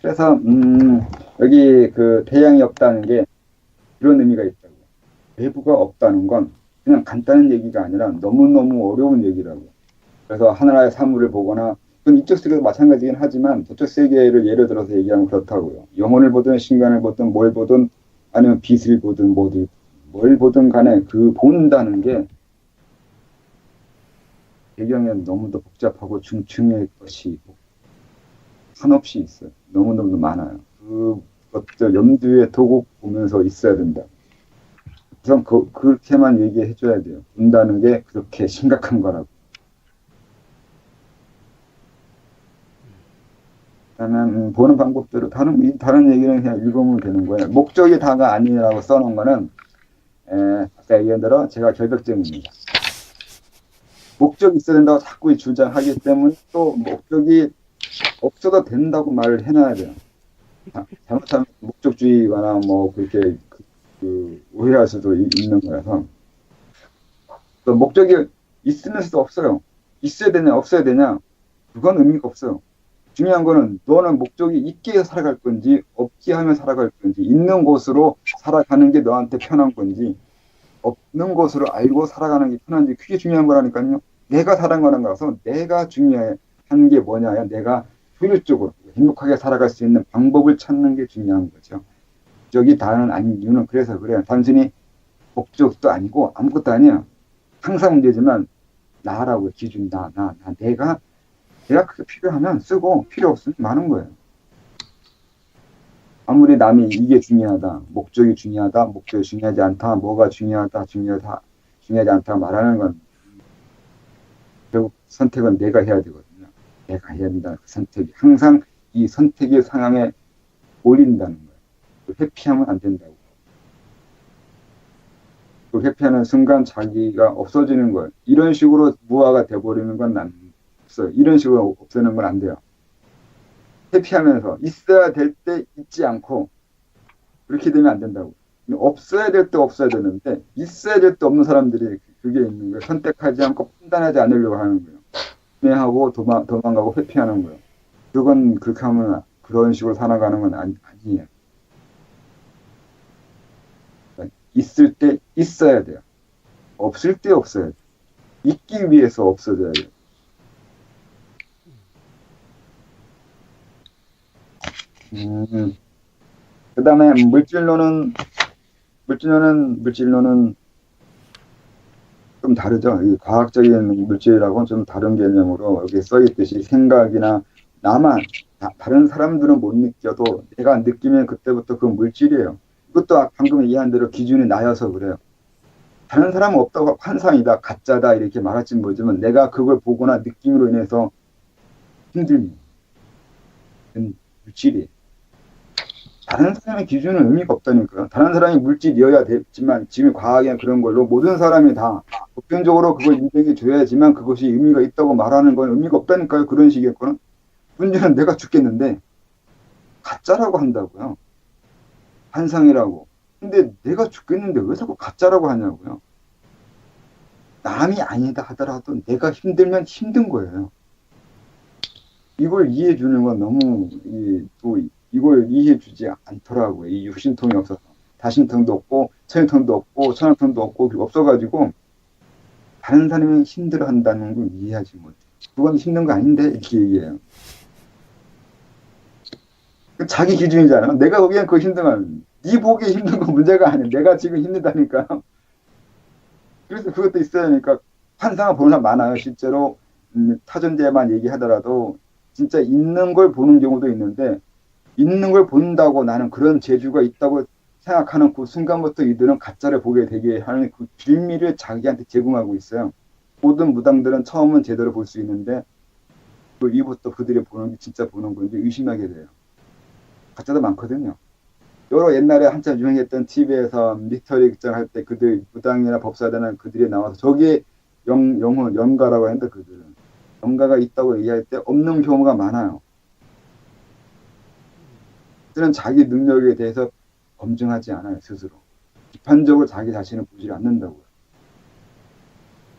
그래서 여기 그 태양이 없다는 게 이런 의미가 있다고. 외부가 없다는 건 그냥 간단한 얘기가 아니라 너무너무 어려운 얘기라고. 그래서 하나의 사물을 보거나 그건 이쪽 세계도 마찬가지긴 하지만 저쪽 세계를 예를 들어서 얘기하면 그렇다고요. 영혼을 보든 신간을 보든 뭘 보든 아니면 빛을 보든 뭐든 뭘 보든 간에 그 본다는 게 배경에 너무도 복잡하고 중층의 것이 한없이 있어요. 너무너무 많아요. 그것들 염두에 두고 보면서 있어야 된다. 우선 그렇게만 얘기해 줘야 돼요. 본다는 게 그렇게 심각한 거라고. 그다음에 보는 방법대로 다른 얘기는 그냥 읽으면 되는 거예요. 목적이 다가 아니라고 써놓은 거는 아까 얘기한 대로 제가 결벽증입니다. 목적이 있어야 된다고 자꾸 주장하기 때문에 또 목적이 없어도 된다고 말을 해놔야 돼요. 잘못하면 목적주의거나 뭐 그렇게 오해할 수도 있는 거라서 또 목적이 있으면서도 없어요. 있어야 되냐 없어야 되냐 그건 의미가 없어요. 중요한 거는 너는 목적이 있게 해서 살아갈 건지 없게 하면 살아갈 건지 있는 곳으로 살아가는 게 너한테 편한 건지 없는 곳으로 알고 살아가는 게 편한지 그게 중요한 거라니까요. 내가 살아가는 거라서 내가 중요한 게 뭐냐 내가 효율적으로 행복하게 살아갈 수 있는 방법을 찾는 게 중요한 거죠. 목적이 다는 아닌 이유는 그래서 그래요. 단순히 목적도 아니고 아무것도 아니야. 항상 문제지만 나라고 기준 내가 그게 필요하면 쓰고 필요 없으면 많은 거예요. 아무리 남이 이게 중요하다, 목적이 중요하지 않다, 뭐가 중요하지 않다 말하는 건 결국 선택은 내가 해야 되거든요. 내가 해야 된다. 그 선택이 항상 이 선택의 상황에 올린다는 거예요. 회피하면 안 된다고. 그 회피하는 순간 자기가 없어지는 거예요. 이런 식으로 무화가 돼버리는 건 없어요. 이런 식으로 없애는 건 안 돼요. 회피하면서 있어야 될 때 있지 않고 그렇게 되면 안 된다고. 없어야 될 때 없어야 되는데 있어야 될 때 없는 사람들이 그게 있는 거예요. 선택하지 않고 판단하지 않으려고 하는 거예요. 매하고 도망가고 회피하는 거예요. 그건 그렇게 하면 그런 식으로 살아가는 건 아니에요. 그러니까 있을 때 있어야 돼요. 없을 때 없어야 돼요. 있기 위해서 없어져야 돼요. 그 다음에 물질론은 좀 다르죠. 이 과학적인 물질이라고는 좀 다른 개념으로 여기 써 있듯이 생각이나 다른 사람들은 못 느껴도 내가 느끼면 그때부터 그 물질이에요. 이것도 방금 얘기한 대로 기준이 나여서 그래요. 다른 사람은 없다고 환상이다, 가짜다 이렇게 말할지 모르지만 내가 그걸 보거나 느낌으로 인해서 힘들면 물질이에요. 다른 사람의 기준은 의미가 없다니까요. 다른 사람이 물질이어야 되지만 지금 과학에 그런 걸로 모든 사람이 다 보편적으로 그걸 인정해 줘야지만 그것이 의미가 있다고 말하는 건 의미가 없다니까요. 그런 식의 거는. 문제는 내가 죽겠는데 가짜라고 한다고요. 환상이라고. 근데 내가 죽겠는데 왜 자꾸 가짜라고 하냐고요. 남이 아니다 하더라도 내가 힘들면 힘든 거예요. 이걸 이해해 주는 건 너무 또 이걸 이해해 주지 않더라고요. 이 육신통이 없어서. 다신통도 없고 천연통도 없고 천연통도 없고 없어가지고 다른 사람이 힘들어한다는 걸 이해하지 못해. 그건 힘든 거 아닌데 이렇게 얘기해요. 자기 기준이잖아. 내가 보기엔 그거 힘들면 네 보기에 힘든 건 문제가 아니야. 내가 지금 힘들다니까. 그래서 그것도 있어야 하니까 환상을 보는 사람 많아요. 실제로 타존제만 얘기하더라도 진짜 있는 걸 보는 경우도 있는데 있는 걸 본다고 나는 그런 재주가 있다고 생각하는 그 순간부터 이들은 가짜를 보게 되게 하는 그 빌미를 자기한테 제공하고 있어요. 모든 무당들은 처음은 제대로 볼 수 있는데 그 이후부터 그들이 보는 게 진짜 보는 건지 의심하게 돼요. 가짜도 많거든요. 여러 옛날에 한참 유행했던 TV에서 미스터리 극장 할 때 그들 무당이나 법사들은 그들이 나와서 저게 영혼 영가라고 했는데 그들은 영가가 있다고 얘기할 때 없는 경우가 많아요. 그들은 자기 능력에 대해서 검증하지 않아요, 스스로. 비판적으로 자기 자신을 보지 않는다고요.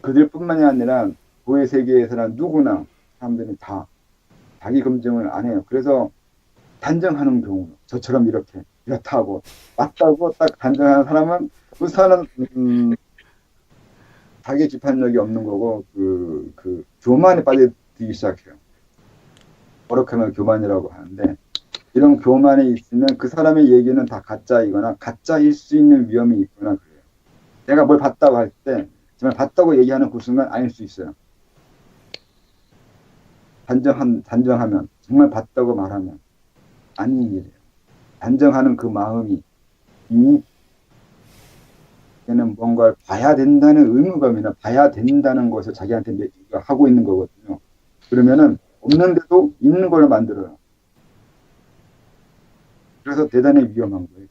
그들뿐만이 아니라 고의 세계에서는 누구나 사람들이 다 자기 검증을 안 해요. 그래서 단정하는 경우, 저처럼 이렇게 이렇다고 맞다고 딱 단정하는 사람은 우선은 자기 비판력이 없는 거고 그 교만에 빠져들기 시작해요. 어렵게는 교만이라고 하는데 이런 교만에 있으면 그 사람의 얘기는 다 가짜이거나 가짜일 수 있는 위험이 있거나 그래요. 내가 뭘 봤다고 할 때 정말 봤다고 얘기하는 그 순간 아닐 수 있어요. 단정하면 정말 봤다고 말하면 아닌 일이에요. 단정하는 그 마음이 이미 걔는 뭔가를 봐야 된다는 의무감이나 봐야 된다는 것을 자기한테 하고 있는 거거든요. 그러면은 없는데도 있는 걸 만들어요. 그래서 대단히 위험한 거예요.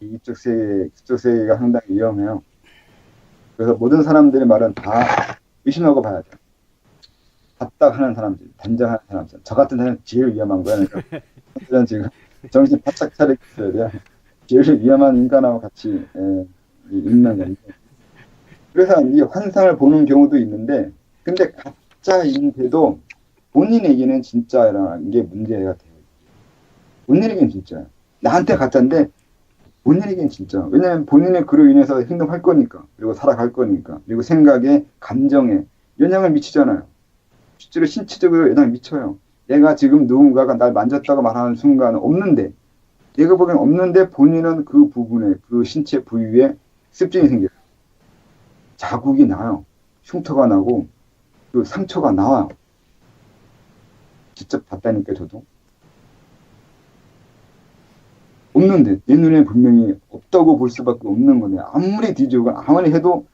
이쪽 세계, 그쪽 세계가 상당히 위험해요. 그래서 모든 사람들의 말은 다 의심하고 봐야 돼요. 답답 하는 사람들, 단정하는 사람들. 저 같은 사람은 제일 위험한 거예요. 그러니까 지금 정신 바짝 차리고 있어야 돼요. 제일 위험한 인간하고 같이 있는 건데. 그래서 이 환상을 보는 경우도 있는데, 근데 가짜인데도 본인에게는 진짜라는 게 문제가 돼요. 본인에게는 진짜예요. 나한테 가짜인데 본인에게는 진짜. 왜냐하면 본인의 그로 인해서 행동할 거니까, 그리고 살아갈 거니까, 그리고 생각에, 감정에 영향을 미치잖아요. 실제로 신체적으로 영향을 미쳐요. 내가 지금 누군가가 날 만졌다고 말하는 순간은 없는데, 내가 보기엔 없는데 본인은 그 부분에, 그 신체 부위에 습진이 생겨요. 자국이 나요. 흉터가 나고, 그 상처가 나와요. 직접 봤다니까, 저도. 없는데, 내 눈에 분명히 없다고 볼 수밖에 없는 거네. 아무리 뒤지고, 아무리 해도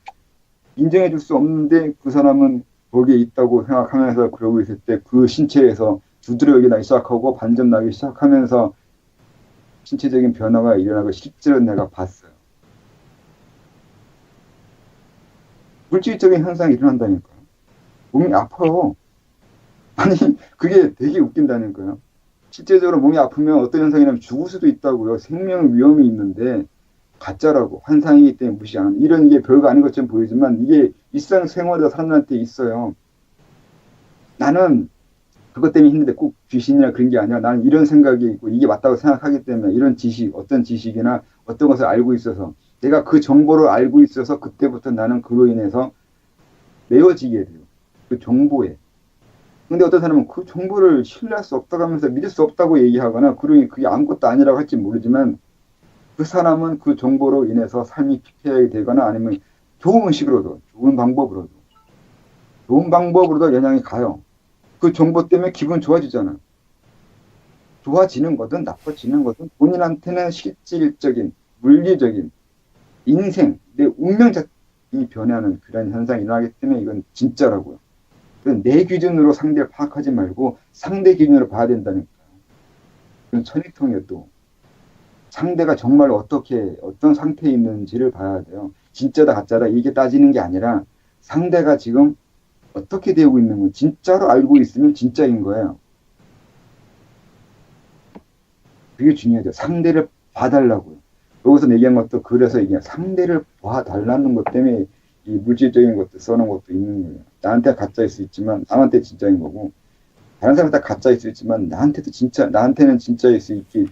인정해 줄 수 없는데, 그 사람은 거기에 있다고 생각하면서 그러고 있을 때, 그 신체에서 두드러기 나기 시작하고, 반점 나기 시작하면서, 신체적인 변화가 일어나고, 실제로 내가 봤어요. 물질적인 현상이 일어난다니까요. 몸이 아파요. 아니, 그게 되게 웃긴다니까요. 실제적으로 몸이 아프면 어떤 현상이냐면 죽을 수도 있다고요. 생명 위험이 있는데 가짜라고 환상이기 때문에 무시하는 이런 게 별거 아닌 것처럼 보이지만 이게 일상생활에 사람들한테 있어요. 나는 그것 때문에 힘든데 꼭 귀신이나 그런 게 아니라 나는 이런 생각이 있고 이게 맞다고 생각하기 때문에 이런 지식, 어떤 지식이나 어떤 것을 알고 있어서 내가 그 정보를 알고 있어서 그때부터 나는 그로 인해서 메워지게 돼요. 그 정보에. 근데 어떤 사람은 그 정보를 신뢰할 수 없다고 하면서 믿을 수 없다고 얘기하거나 그러니 그게 아무것도 아니라고 할지 모르지만 그 사람은 그 정보로 인해서 삶이 피폐하게 되거나 아니면 좋은 식으로도 좋은 방법으로도 영향이 가요. 그 정보 때문에 기분 좋아지잖아. 좋아지는 거든 나빠지는 거든 본인한테는 실질적인 물리적인 인생 내 운명이 변하는 그런 현상이 일어나기 때문에 이건 진짜라고요. 내 기준으로 상대를 파악하지 말고 상대 기준으로 봐야 된다는 거예요. 천리통이에요 또. 상대가 정말 어떻게 어떤 상태에 있는지를 봐야 돼요. 진짜다 가짜다 이게 따지는 게 아니라 상대가 지금 어떻게 되고 있는 건 진짜로 알고 있으면 진짜인 거예요. 그게 중요하죠. 상대를 봐달라고요. 여기서 얘기한 것도 그래서 이게 상대를 봐달라는 것 때문에 이 물질적인 것도 써놓은 것도 있는 거예요. 나한테 가짜일 수 있지만 남한테 진짜인 거고 다른 사람한테 가짜일 수 있지만 나한테도 진짜 나한테는 진짜일 수 있기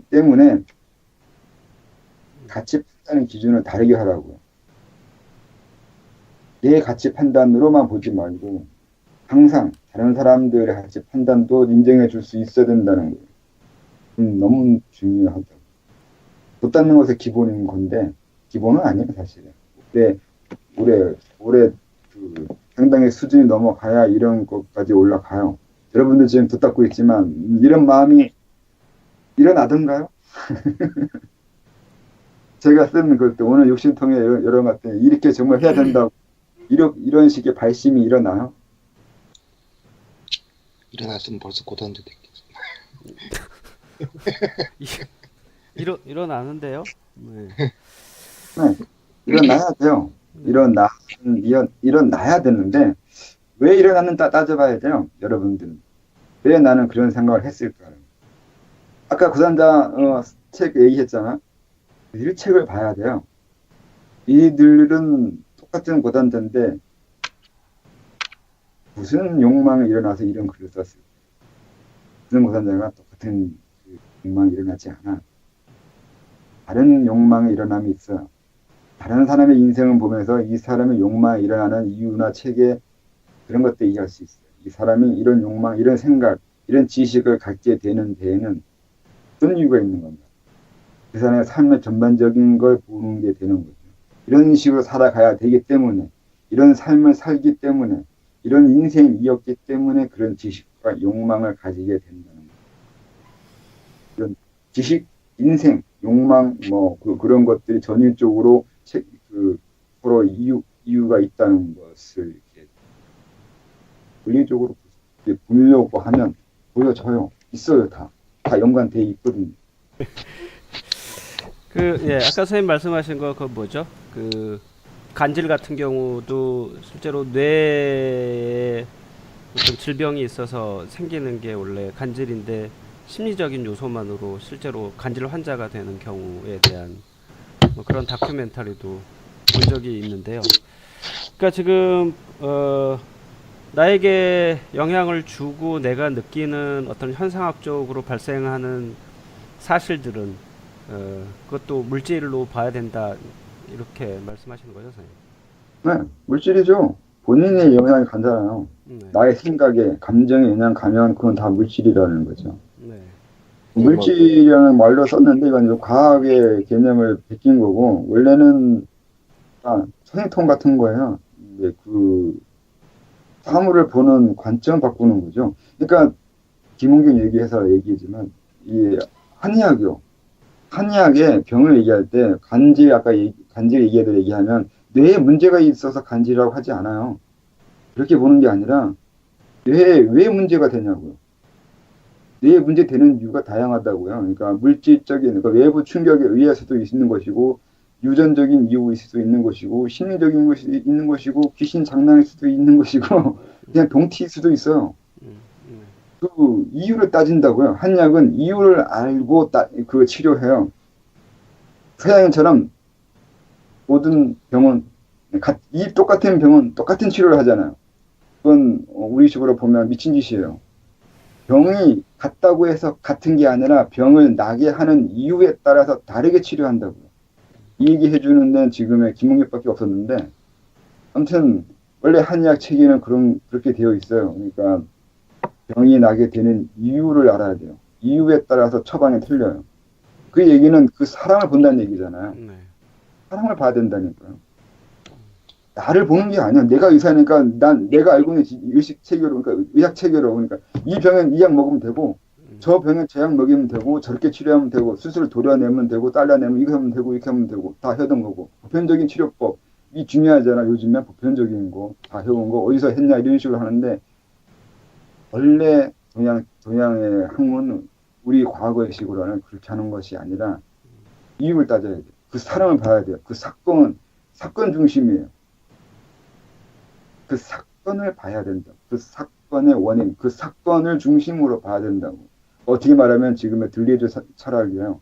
때문에 가치 판단의 기준을 다르게 하라고요. 내 가치 판단으로만 보지 말고 항상 다른 사람들의 가치 판단도 인정해 줄 수 있어야 된다는 거예요. 너무 중요하죠. 못 닿는 것이 기본인 건데 기본은 아니에요 사실은. 올해 그 상당히 수준이 넘어가야 이런 것까지 올라가요. 여러분들 지금 붙잡고 있지만 이런 마음이 일어나던가요? 제가 쓰는 글도 오늘 육신통에 여러 것 때문에 이렇게 정말 해야 된다고 이런 식의 발심이 일어나요? 일어났으면 벌써 고단도 됐겠죠. 일어나는데요? 네. 네, 일어나야 돼요. 일어나야 되는데 왜 일어났는지 따져봐야 돼요. 여러분들은. 왜 나는 그런 생각을 했을까? 아까 고단자 책 얘기했잖아. 이 책을 봐야 돼요. 이들은 똑같은 고단자인데 무슨 욕망이 일어나서 이런 글을 썼을까? 무슨 고단자가 똑같은 욕망이 일어나지 않아. 다른 욕망의 일어남이 있어. 다른 사람의 인생을 보면서 이 사람의 욕망이 일어나는 이유나 체계 그런 것들 이해할 수 있어요. 이 사람이 이런 욕망, 이런 생각, 이런 지식을 갖게 되는 데에는 어떤 이유가 있는 겁니다. 그 사람의 삶의 전반적인 걸 보는 게 되는 거죠. 이런 식으로 살아가야 되기 때문에, 이런 삶을 살기 때문에, 이런 인생이었기 때문에 그런 지식과 욕망을 가지게 된다는 거예요. 이런 지식, 인생, 욕망, 그런 것들이 전일적으로 서로 이유가 있다는 것을 이렇게 물리적으로 보려고 하면 보여져요. 있어요, 다 연관돼 있거든요. 예, 아까 선생님 말씀하신 거, 그 뭐죠? 그 간질 같은 경우도 실제로 뇌에 어떤 질병이 있어서 생기는 게 원래 간질인데 심리적인 요소만으로 실제로 간질 환자가 되는 경우에 대한 뭐 그런 다큐멘터리도 본 적이 있는데요. 그러니까 지금 나에게 영향을 주고 내가 느끼는 어떤 현상학적으로 발생하는 사실들은 그것도 물질로 봐야 된다 이렇게 말씀하시는 거죠, 선생님? 네, 물질이죠. 본인의 영향이 간잖아요. 네. 나의 생각에, 감정에 영향 가면 그건 다 물질이라는 거죠. 네. 물질이라는 말로 썼는데 이건 이제 과학의 개념을 베낀 거고 원래는 선행통 같은 거예요. 근데 그 사물을 보는 관점 바꾸는 거죠. 그러니까 김은경 얘기지만 이 한의학이요. 한의학의 병을 얘기할 때 간질 얘기하면 뇌에 문제가 있어서 간질이라고 하지 않아요. 그렇게 보는 게 아니라 뇌에 왜 문제가 되냐고요. 뇌에 문제 되는 이유가 다양하다고요. 그러니까 물질적인, 그러니까 외부 충격에 의해서도 있는 것이고, 유전적인 이유일 수도 있는 것이고, 심리적인 것이 있는 것이고, 귀신 장난일 수도 있는 것이고, 그냥 동티일 수도 있어요. 그 이유를 따진다고요. 한약은 이유를 알고 그 치료해요. 서양인처럼 모든 병은 이 똑같은 병은 똑같은 치료를 하잖아요. 그건 우리 식으로 보면 미친 짓이에요. 병이 같다고 해서 같은 게 아니라 병을 나게 하는 이유에 따라서 다르게 치료한다고요. 이 얘기 해주는 데는 지금의 김홍엽밖에 없었는데 아무튼 원래 한의학 체계는 그렇게 되어 있어요. 그러니까 병이 나게 되는 이유를 알아야 돼요. 이유에 따라서 처방이 틀려요. 그 얘기는 그 사람을 본다는 얘기잖아요. 네. 사람을 봐야 된다니까요. 나를 보는 게 아니야. 내가 의사니까 내가 알고 있는 의식 체계로, 그러니까 의학 체계로, 그러니까 이 병엔 이 약 먹으면 되고, 저 병엔 저 약 먹이면 되고, 저렇게 치료하면 되고, 수술을 도려내면 되고, 잘라내면 이거 하면 되고, 이렇게 하면 되고, 다 해던 거고. 보편적인 치료법이 중요하잖아. 요즘엔 보편적인 거, 다 해온 거, 어디서 했냐, 이런 식으로 하는데, 원래 동양의 학문은 우리 과거의 식으로는 그렇게 하는 것이 아니라, 이유를 따져야 돼. 그 사람을 봐야 돼요. 그 사건 중심이에요. 그 사건을 봐야 된다. 그 사건의 원인, 그 사건을 중심으로 봐야 된다고. 어떻게 말하면 지금의 들리주 철학이에요.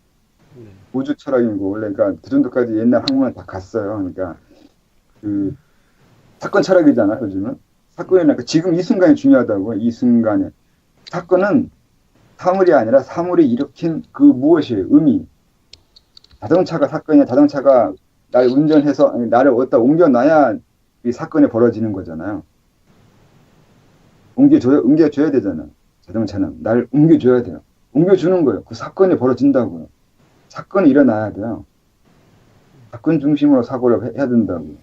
우주 철학인 거 원래 그러니까 그 정도까지 옛날 학문은 다 갔어요. 그러니까 그 사건 철학이잖아요. 요즘은 사건이니까 지금 이 순간이 중요하다고. 이 순간에 사건은 사물이 아니라 사물이 일으킨 그 무엇이에요? 의미. 자동차가 사건이야. 자동차가 나를 운전해서 나를 어디다 옮겨놔야 이 사건이 벌어지는 거잖아요. 옮겨줘야 되잖아요. 자동차는 나를 옮겨줘야 돼요. 옮겨주는 거예요. 그 사건이 벌어진다고요. 사건이 일어나야 돼요. 사건 중심으로 사고를 해야 된다고요.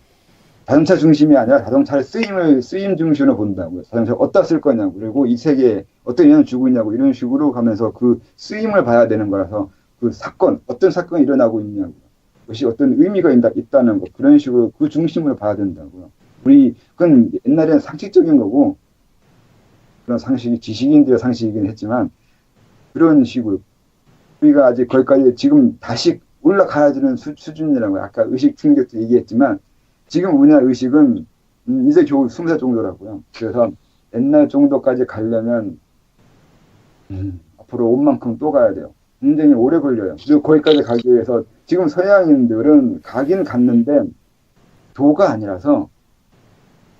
자동차 중심이 아니라 자동차의 쓰임 중심으로 본다고요. 자동차를 어디다 쓸 거냐고. 그리고 이 세계에 어떤 영향을 주고 있냐고. 이런 식으로 가면서 그 쓰임을 봐야 되는 거라서 그 사건, 어떤 사건이 일어나고 있냐고. 그것이 어떤 의미가 있다는 것. 그런 식으로 그 중심으로 봐야 된다고요. 그건 옛날에는 상식적인 거고, 그런 상식이 지식인들의 상식이긴 했지만, 그런 식으로. 우리가 아직 거기까지 지금 다시 올라가야 되는 수준이라고요. 아까 의식 충격도 얘기했지만, 지금 우리나라 의식은 이제 겨우 20살 정도라고요. 그래서 옛날 정도까지 가려면, 앞으로 온 만큼 또 가야 돼요. 굉장히 오래 걸려요. 그리고 거기까지 가기 위해서 지금 서양인들은 가긴 갔는데 도가 아니라서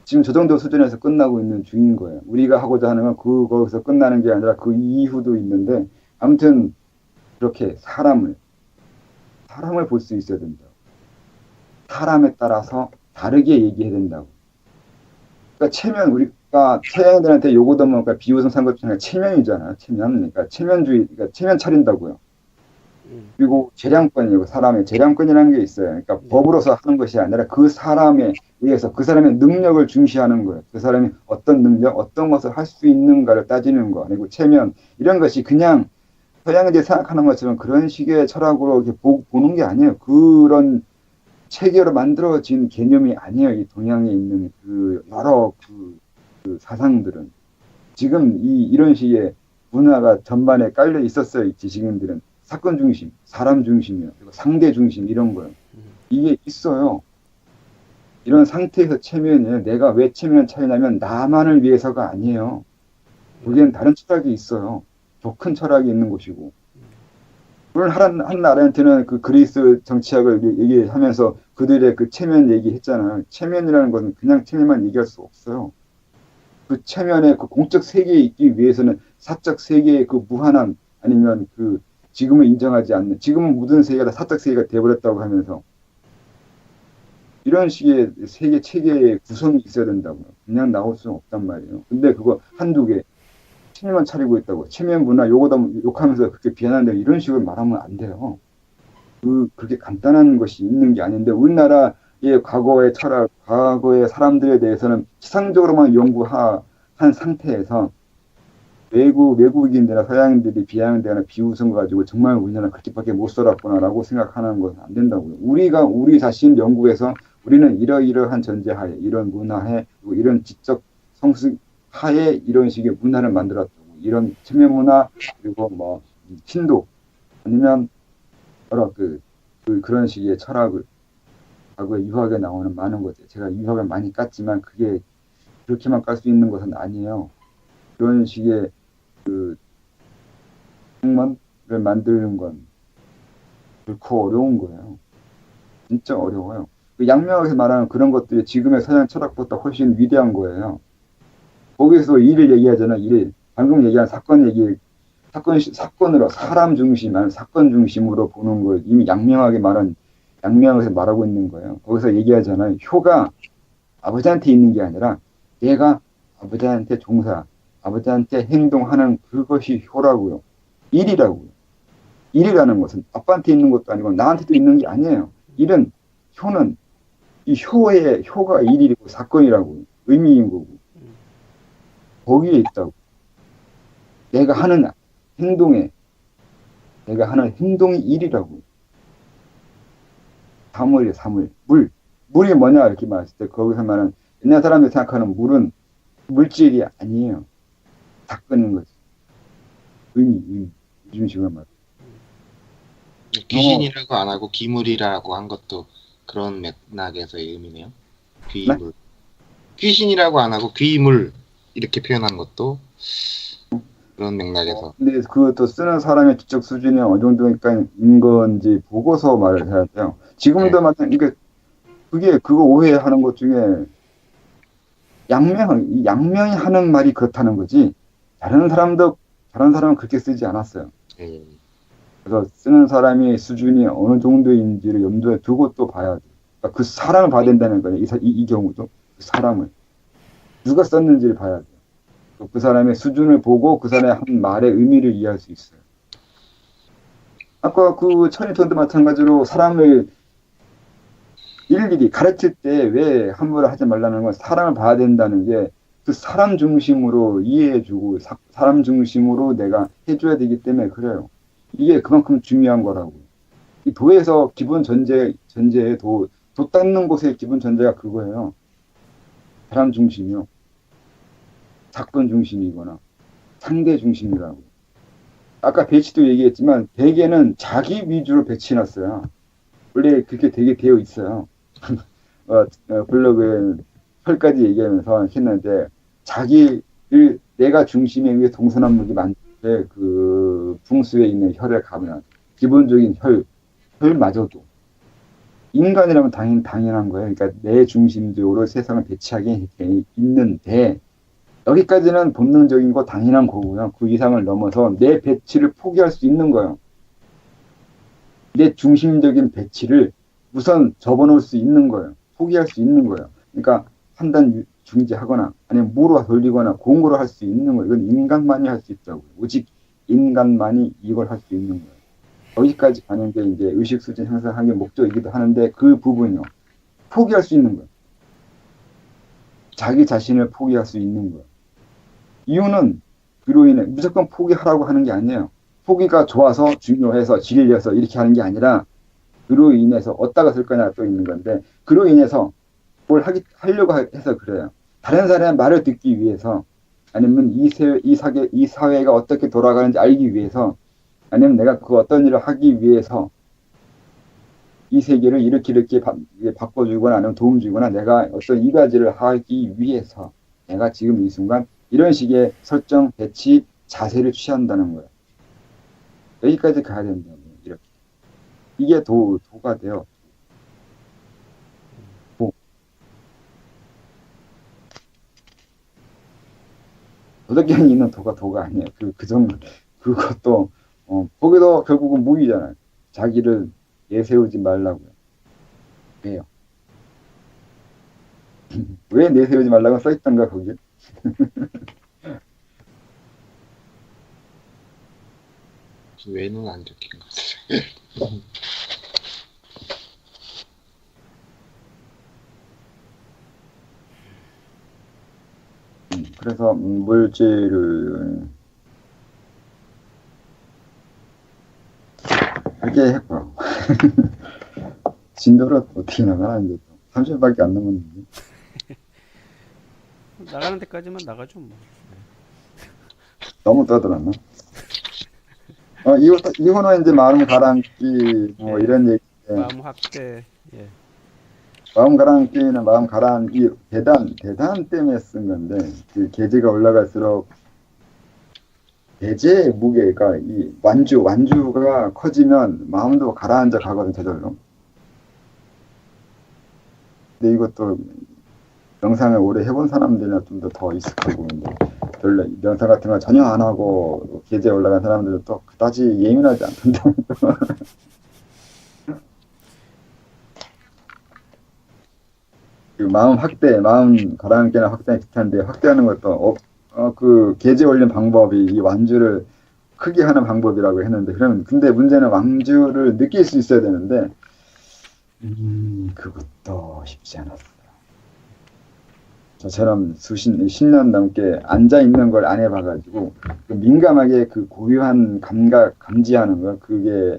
지금 저 정도 수준에서 끝나고 있는 중인 거예요. 우리가 하고자 하는 건 거기서 끝나는 게 아니라 그 이후도 있는데 아무튼 이렇게 사람을 볼 수 있어야 된다고. 사람에 따라서 다르게 얘기해야 된다고. 그러니까 체면, 우리가 서양인들한테 요구도 뭐가 비웃음 삼급주가 체면이잖아요. 체면. 그러니까 체면주의, 그러니까 체면 차린다고요. 그리고 재량권이고 사람의 재량권이라는 게 있어요. 그러니까 법으로서 하는 것이 아니라 그 사람에 의해서 그 사람의 능력을 중시하는 거예요. 그 사람이 어떤 능력, 어떤 것을 할 수 있는가를 따지는 거. 그리고 체면 이런 것이 그냥 서양인들이 생각하는 것처럼 그런 식의 철학으로 이렇게 보는 게 아니에요. 그런 체계로 만들어진 개념이 아니에요. 이 동양에 있는 그 여러 그 사상들은 지금 이런 식의 문화가 전반에 깔려 있었어요. 이 지식인들은 사건 중심, 사람 중심이요, 그리고 상대 중심 이런 거요. 이게 있어요. 이런 상태에서 체면이에요. 내가 왜 체면을 차리냐면 나만을 위해서가 아니에요. 거기엔 다른 철학이 있어요. 더 큰 철학이 있는 곳이고. 물론 한 나라한테는 그 그리스 정치학을 얘기하면서 그들의 그 체면 얘기했잖아요. 체면이라는 것은 그냥 체면만 얘기할 수 없어요. 그 체면의 그 공적 세계에 있기 위해서는 사적 세계의 그 무한함 아니면 그 지금은 인정하지 않는 지금은 모든 세계가 다 사적 세계가 돼버렸다고 하면서 이런 식의 세계 체계의 구성이 있어야 된다고요. 그냥 나올 수는 없단 말이에요. 근데 그거 한두 개 체면만 차리고 있다고 체면 문화 요거다 욕하면서 그렇게 비난한다 이런 식으로 말하면 안 돼요. 그렇게 간단한 것이 있는 게 아닌데 우리나라의 과거의 철학, 과거의 사람들에 대해서는 치상적으로만 연구한 상태에서 외국인들이나 서양인들이 비하인되거나 비웃음 가지고 정말 우리나라 그렇게밖에 못 살았구나라고 생각하는 것은 안 된다고요. 우리 자신 연구해서 우리는 이러이러한 전제하에 이런 문화에 이런 지적 성숙 하에 이런 식의 문화를 만들었다고. 이런 체면 문화 그리고 뭐 신도 아니면 여러 그런 식의 철학을 과거에 유학에 나오는 많은 것들 제가 유학을 많이 깠지만 그게 그렇게만 깔 수 있는 것은 아니에요. 그런 식의 그 학문을 만드는 건 결코 어려운 거예요. 진짜 어려워요. 그 양명에서 말하는 그런 것들이 지금의 서양 철학보다 훨씬 위대한 거예요. 거기서 일을 얘기하잖아. 일. 방금 얘기한 사건으로 사람 중심, 아니 사건 중심으로 보는 걸 이미 양명에서 말하고 있는 거예요. 거기서 얘기하잖아요. 효가 아버지한테 있는 게 아니라 얘가 아버지한테 아버지한테 행동하는 그것이 효라고요. 일이라고요. 일이라는 것은 아빠한테 있는 것도 아니고 나한테도 있는 게 아니에요. 효는 이 효가 일이고 사건이라고 의미인 거고 거기에 있다고. 내가 하는 행동이 일이라고. 사물. 물이 뭐냐 이렇게 말했을 때 거기서 말하는 옛날 사람들이 생각하는 물은 물질이 아니에요. 사건인 거지. 의미. 요즘 식으로 말. 귀신이라고 안 하고 기물이라고 한 것도 그런 맥락에서의 의미네요. 귀물. 네? 귀신이라고 안 하고 귀물 이렇게 표현한 것도 그런 맥락에서. 근데 그것도 쓰는 사람의 지적 수준이 어느 정도인 건지 보고서 말을 해야 돼요. 지금도 그러니까 그거 오해하는 것 중에 양명이 하는 말이 그렇다는 거지. 다른 사람은 그렇게 쓰지 않았어요. 그래서 쓰는 사람의 수준이 어느 정도인지를 염두에 두고 또 봐야 돼. 그러니까 그 사람을 봐야 된다는 거예요. 이 경우도 그 사람을 누가 썼는지를 봐야 돼. 그 사람의 수준을 보고 그 사람의 한 말의 의미를 이해할 수 있어요. 아까 그 천일톤도 마찬가지로 사람을 일일이 가르칠 때 왜 함부로 하지 말라는 건 사람을 봐야 된다는 게 그 사람 중심으로 이해해주고 사람 중심으로 내가 해줘야 되기 때문에 그래요. 이게 그만큼 중요한 거라고. 이 도에서 기본 전제에 도 닦는 곳의 기본 전제가 그거예요. 사람 중심이요. 사건 중심이거나 상대 중심이라고. 아까 배치도 얘기했지만 대개는 자기 위주로 배치해놨어요. 원래 그렇게 되게 되어 있어요. 블로그에 혈까지 얘기하면서 했는데 내가 중심에 의해 동서남북이 만들 때 그 풍수에 있는 혈을 가면 기본적인 혈마저도 인간이라면 당연한 거예요. 그러니까 내 중심적으로 세상을 배치하게 있는데 여기까지는 본능적인 거 당연한 거고요. 그 이상을 넘어서 내 배치를 포기할 수 있는 거예요. 내 중심적인 배치를 우선 접어놓을 수 있는 거예요. 포기할 수 있는 거예요. 그러니까 판단 중지하거나 아니면 무로 돌리거나 공고로 할 수 있는 거예요. 이건 인간만이 할 수 있다고요. 오직 인간만이 이걸 할 수 있는 거예요. 여기까지 가는 게 이제 의식 수준 형성하는 게 목적이기도 하는데 그 부분이요. 포기할 수 있는 거예요. 자기 자신을 포기할 수 있는 거예요. 이유는 그로 인해 무조건 포기하라고 하는 게 아니에요. 포기가 좋아서 중요해서 질려서 이렇게 하는 게 아니라 그로 인해서 어디다가 쓸 거냐 또 있는 건데 그로 인해서 뭘 하려고 해서 그래요. 다른 사람의 말을 듣기 위해서 아니면 이 사회가 어떻게 돌아가는지 알기 위해서 아니면 내가 그 어떤 일을 하기 위해서 이 세계를 이렇게 바꿔주거나 아니면 도움 주거나 내가 어떤 이 가지를 하기 위해서 내가 지금 이 순간 이런 식의 설정, 배치, 자세를 취한다는 거예요. 여기까지 가야 된다고요. 이렇게. 이게 도가 돼요. 도. 도덕견이 있는 도가 아니에요. 그 정도. 그것도, 거기도 결국은 무의잖아요. 자기를 내세우지 말라고요. 왜요? 왜 내세우지 말라고 써있던가, 거기에? 왜는 안 적힌 것 같아요. 그래서 물질을 그렇게 했고요. 진도를 어떻게 나가나 이제 30분밖에 안 남았는데 나가는 데까지만 나가죠 뭐. 너무 떠들었나? 이혼은 이제 마음 가라앉기 뭐 예. 이런 얘기. 마음 확대. 예. 마음 가라앉기는 마음 가라앉기 대단 때문에 쓴 건데 그 계제가 올라갈수록 계제의 무게가 이 완주가 커지면 마음도 가라앉아 가거든 저절로. 근데 이것도 명상을 오래 해본 사람들이나 좀 더 익숙하고 근데 별로 명상 같은 거 전혀 안 하고 계제 올라간 사람들은 또 그다지 예민하지 않던데. 그 마음 가라앉기나 확대는 비슷한데 확대하는 것도 그 계제 올린 방법이 이 완주를 크게 하는 방법이라고 했는데 근데 문제는 완주를 느낄 수 있어야 되는데 그것도 쉽지 않았어요. 저처럼 10년 넘게 앉아 있는 걸 안 해봐가지고 그 민감하게 그 고유한 감각 감지하는 거 그게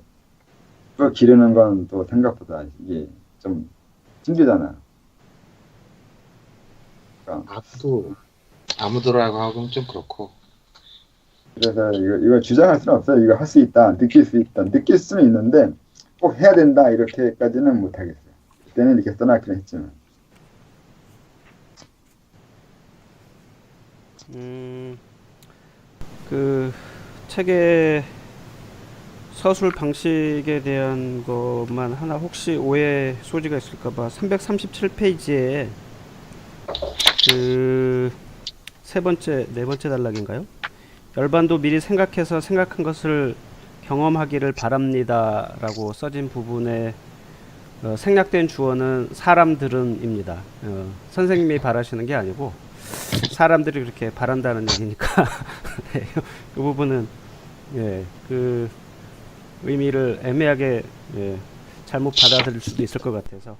또 기르는 건 또 생각보다 이게 좀 힘들잖아요. 아무도라고 하고는 좀 그렇고. 그래서 이걸 주장할 수는 없어요. 이거 할 수 있다, 느낄 수 있다, 느낄 수는 있는데 꼭 해야 된다 이렇게까지는 못 하겠어요. 그때는 이렇게 써놨긴 했지만. 그 책의 서술 방식에 대한 것만 하나 혹시 오해 소지가 있을까봐 337페이지에 그 네 번째 단락인가요? 열반도 미리 생각해서 생각한 것을 경험하기를 바랍니다라고 써진 부분에 생략된 주어는 사람들은입니다. 선생님이 바라시는 게 아니고 사람들이 그렇게 바란다는 얘기니까 네, 그 부분은 그 의미를 애매하게 잘못 받아들일 수도 있을 것 같아서.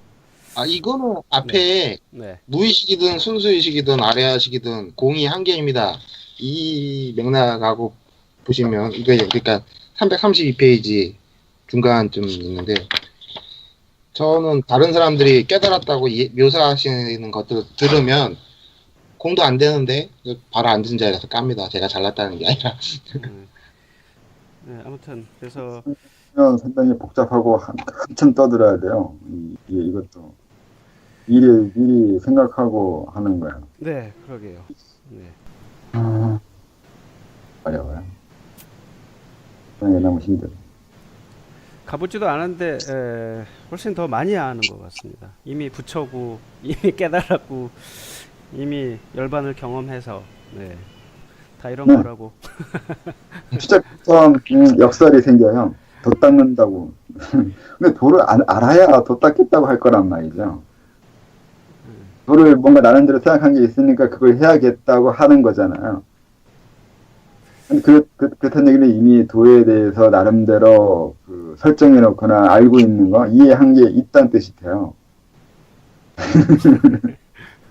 이거는 앞에 네. 무의식이든 순수의식이든 아래의식이든 공이 한 개입니다. 이 맥락하고 보시면 이거 그러니까 332페이지 중간쯤 있는데 저는 다른 사람들이 깨달았다고 묘사하시는 것들 들으면 공도 안 되는데 바로 앉은 자리에서 깝니다. 제가 잘났다는 게 아니라. 네, 아무튼 그래서 상당히 복잡하고 한참 떠들어야 돼요. 이것도 미리 생각하고 하는 거예요. 네, 그러게요. 네. 어려워요. 너무 힘들어. 가보지도 않았는데 훨씬 더 많이 아는 것 같습니다. 이미 부처고 이미 깨달았고 이미 열반을 경험해서 다 이런 거라고. 시작부터 역설이 생겨요. 더 닦는다고 근데 도를 알아야 도 닦겠다고 할 거란 말이죠. 도를 뭔가 나름대로 생각한 게 있으니까 그걸 해야겠다고 하는 거잖아요. 근데 그렇다는 얘기는 이미 도에 대해서 나름대로 그 설정해 놓거나 알고 있는 거, 이해한 게 있다는 뜻이 돼요.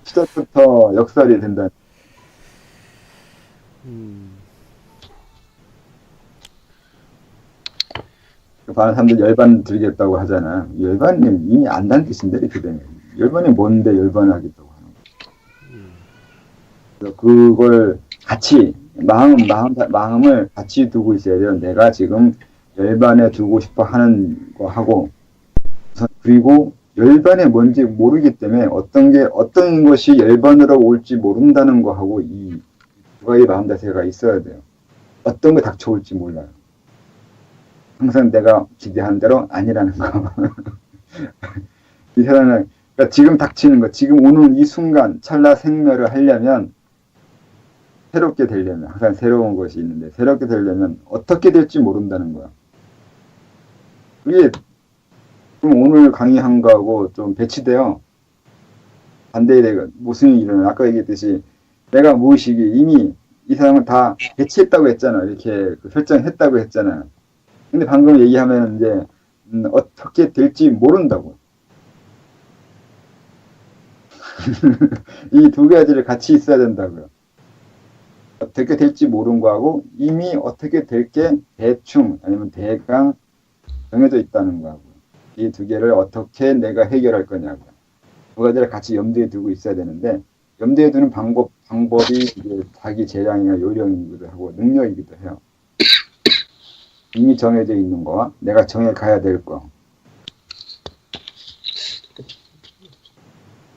시작부터 역설이 된다. 많은 사람들이 열반 들겠다고 하잖아요. 열반이 이미 안다는 뜻인데, 이렇게 되면. 열반이 뭔데 열반하겠다고 하는 거예요. 그래서 그걸 같이, 마음을 같이 두고 있어야 돼요. 내가 지금 열반에 두고 싶어 하는 거 하고, 그리고 열반이 뭔지 모르기 때문에 어떤 것이 열반으로 올지 모른다는 거 하고 이 두 가지 마음 자세가 있어야 돼요. 어떤 게 닥쳐올지 몰라요. 항상 내가 기대하는 대로 아니라는 거. 이 세상은 그러니까 지금 닥치는 거, 지금 오는 이 순간 찰나 생멸을 하려면 새롭게 되려면 항상 새로운 것이 있는데 새롭게 되려면 어떻게 될지 모른다는 거야. 그게 좀 오늘 강의한 거하고 좀 배치돼요. 반대에 내가 무슨 일이 일어나. 아까 얘기했듯이 내가 무의식이 이미 이 사람은 다 배치했다고 했잖아. 이렇게 설정했다고 했잖아. 근데 방금 얘기하면 이제 어떻게 될지 모른다고. 이 두 가지를 같이 있어야 된다고요. 어떻게 될지 모르는 거하고 이미 어떻게 될 게 대충 아니면 대강 정해져 있다는 거하고 이 두 개를 어떻게 내가 해결할 거냐고. 두 가지를 같이 염두에 두고 있어야 되는데 염두에 두는 방법이 이제 자기 재량이나 요령이기도 하고 능력이기도 해요. 이미 정해져 있는 거와 내가 정해 가야 될 거.